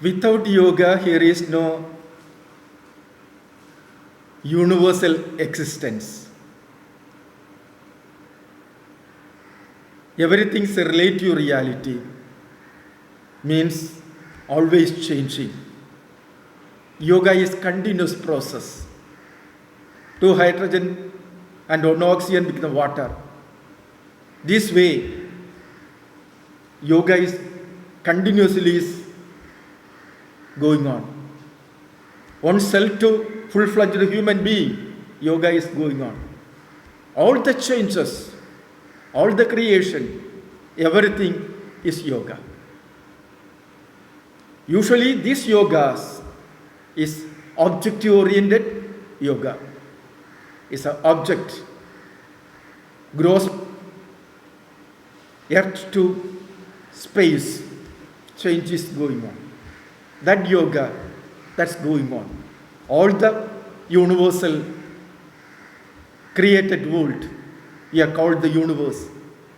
Without yoga, here is no universal existence. Everything is a relative reality, means always changing. Yoga is continuous process. Two hydrogen and one oxygen become water. This way, yoga is continuously going on. One cell to full-fledged human being, yoga is going on. All the changes, all the creation, everything is yoga. Usually this yoga is object-oriented yoga. It's an object, gross earth to space, change is going on. That yoga, that's going on. All the universal created world, we are called the universe,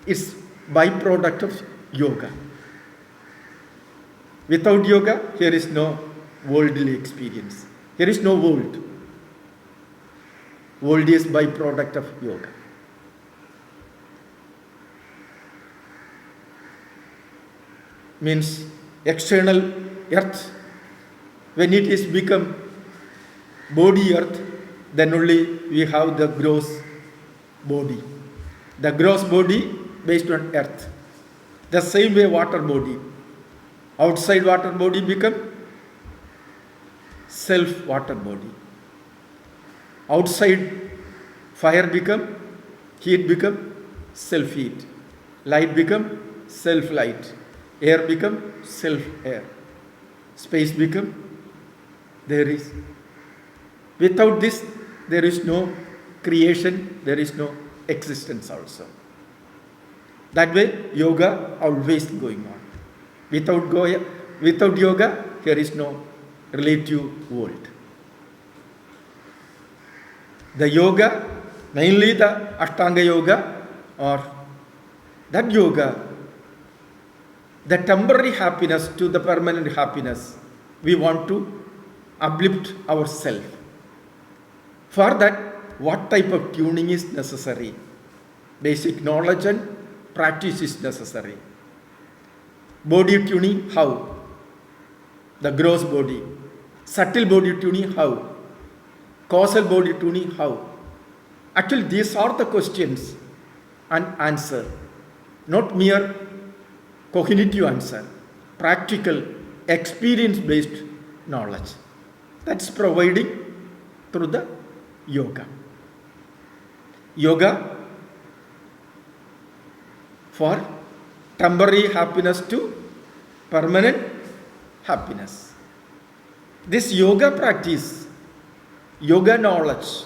is byproduct of yoga. Without yoga, here is no worldly experience. Here is no world. World is byproduct of yoga. Means external earth, when it is become body earth, then only we have the gross body. The gross body based on earth. The same way water body. Outside water body become self water body. Outside fire become, heat become self heat. Light become self light. Air become self air. Space become, there is. Without this, there is no creation, there is no existence also. That way, yoga always going on. Without yoga, there is no relative world. The yoga, mainly the Ashtanga yoga, or that yoga, the temporary happiness to the permanent happiness, we want to uplift ourselves. For that, what type of tuning is necessary? Basic knowledge and practice is necessary. Body tuning, how? The gross body. Subtle body tuning, how? Causal body tuning, how? Actually, these are the questions and answer, not mere cognitive answer, practical, experience-based knowledge. That's providing through the yoga. Yoga for temporary happiness to permanent happiness. This yoga practice, yoga knowledge,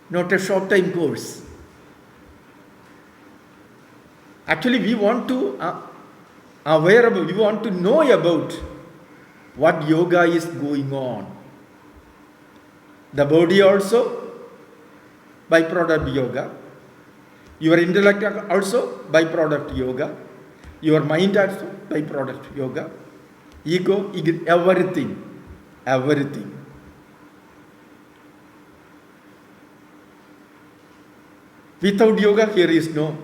not a short-time course. Actually, we want to we want to know about what yoga is going on. The body also byproduct yoga. Your intellect also byproduct yoga. Your mind also byproduct yoga. Ego, everything. Everything. Without yoga, here is no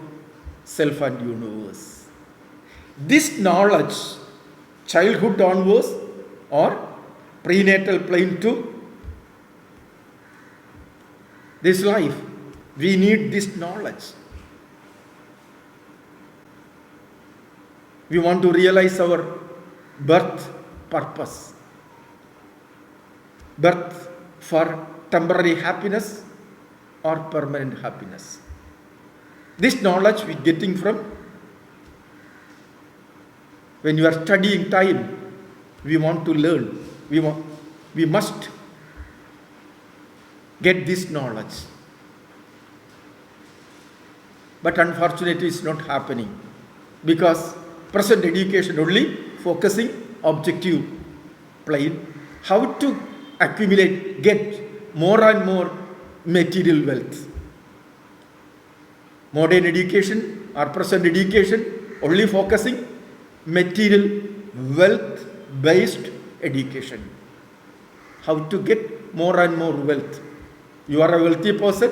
self and universe. This knowledge, childhood onwards or prenatal plane to this life, we need this knowledge. We want to realize our birth purpose. Birth for temporary happiness or permanent happiness. This knowledge we getting from when you are studying time, we want to learn. We must get this knowledge. But unfortunately, it's not happening because present education only focusing objective plane, how to accumulate, get more and more material wealth. Modern education or present education only focusing material wealth-based education. How to get more and more wealth. You are a wealthy person,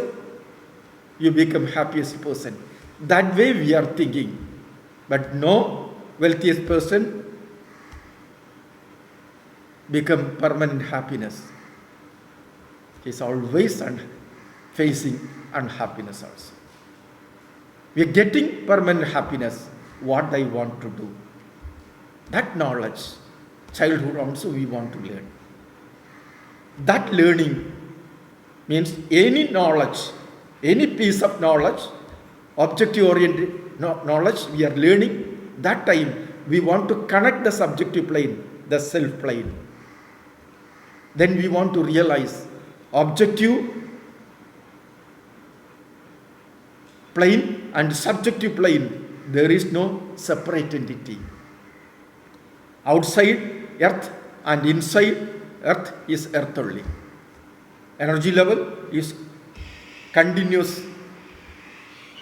you become happiest person. That way we are thinking. But no wealthiest person become permanent happiness. He is always facing unhappiness also. We are getting permanent happiness, what I want to do. That knowledge, childhood also we want to learn. That learning means any knowledge, any piece of knowledge, objective-oriented knowledge we are learning, that time we want to connect the subjective plane, the self plane. Then we want to realize objective plane and subjective plane, there is no separate entity. Outside earth and inside earth is earth only. Energy level is continuous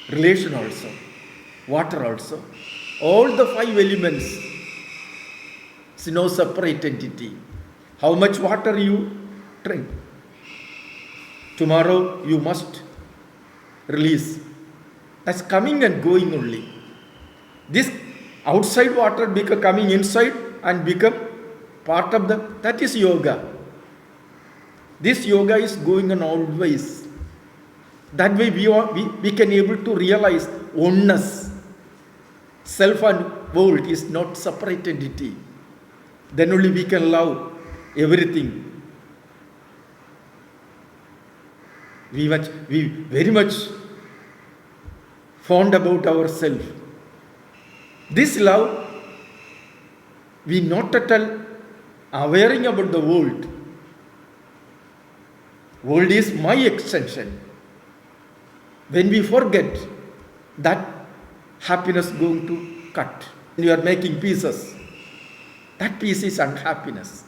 relation also, water also. All the 5 elements, is no separate entity. How much water you drink, tomorrow you must release. That's coming and going only. This outside water become coming inside and become part of that is yoga. This yoga is going on always. That way we can able to realize oneness. Self and world is not separate entity. Then only we can love everything. We very much fond about ourselves. This love, we not at all aware about the world. World is my extension. When we forget, that happiness going to cut. You are making pieces. That piece is unhappiness.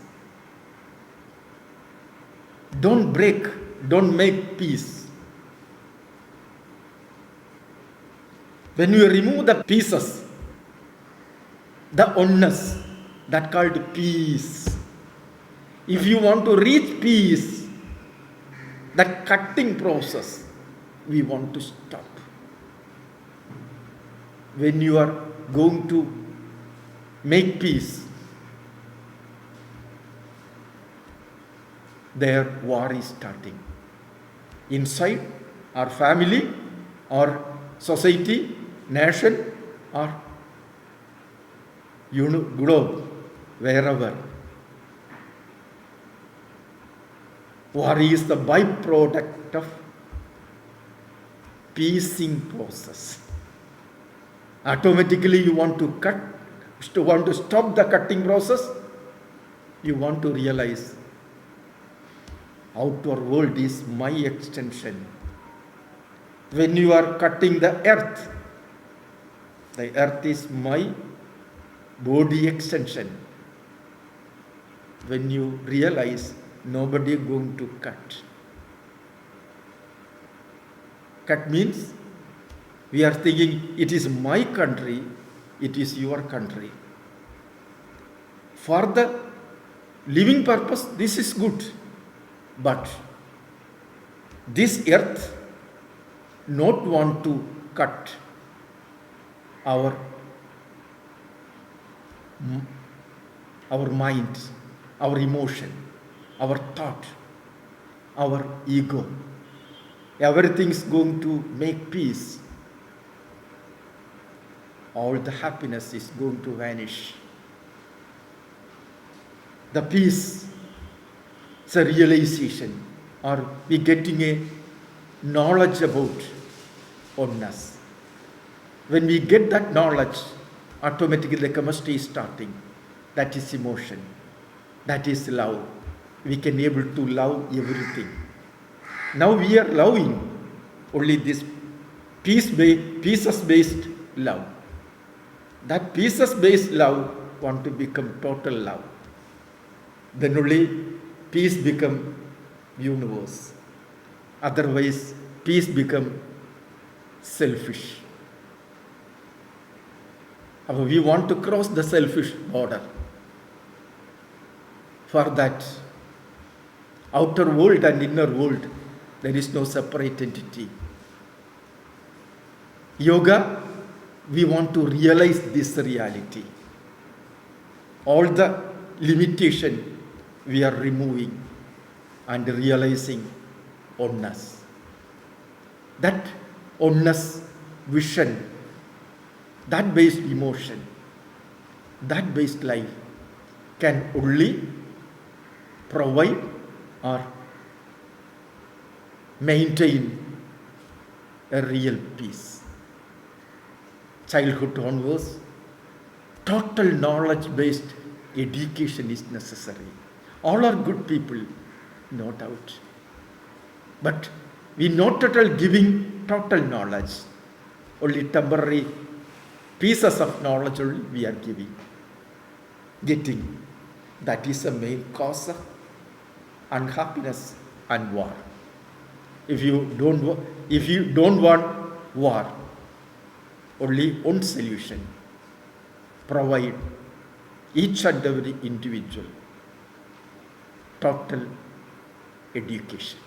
Don't break, don't make peace. When you remove the pieces, the oneness, that called peace. If you want to reach peace, that cutting process, we want to stop. When you are going to make peace, their war is starting. Inside our family, our society, nation, or globe, wherever. War is the byproduct of piecing process. Automatically you want to stop the cutting process. You want to realize outer world is my extension. When you are cutting the earth is my body extension. When you realize nobody is going to cut. Cut means we are thinking it is my country, it is your country. For the living purpose, this is good. But this earth not want to cut our mind, our emotion, our thought, our ego. Everything is going to make peace. All the happiness is going to vanish. The peace is a realization, or we getting a knowledge about oneness. When we get that knowledge, automatically the chemistry is starting. That is emotion. That is love. We can able to love everything. Now we are loving only this pieces-based love. That pieces-based love want to become total love. Then only peace become universe. Otherwise, peace become selfish. We want to cross the selfish border. For that, outer world and inner world, there is no separate entity. Yoga, we want to realize this reality. All the limitation we are removing and realizing oneness. That oneness vision, that based emotion, that based life can only provide or maintain a real peace. Childhood onwards, total knowledge-based education is necessary. All are good people, no doubt. But we not at all giving total knowledge. Only temporary pieces of knowledge only we are getting. That is the main cause of unhappiness and war. If you don't want war, only one solution: provide each and every individual total education.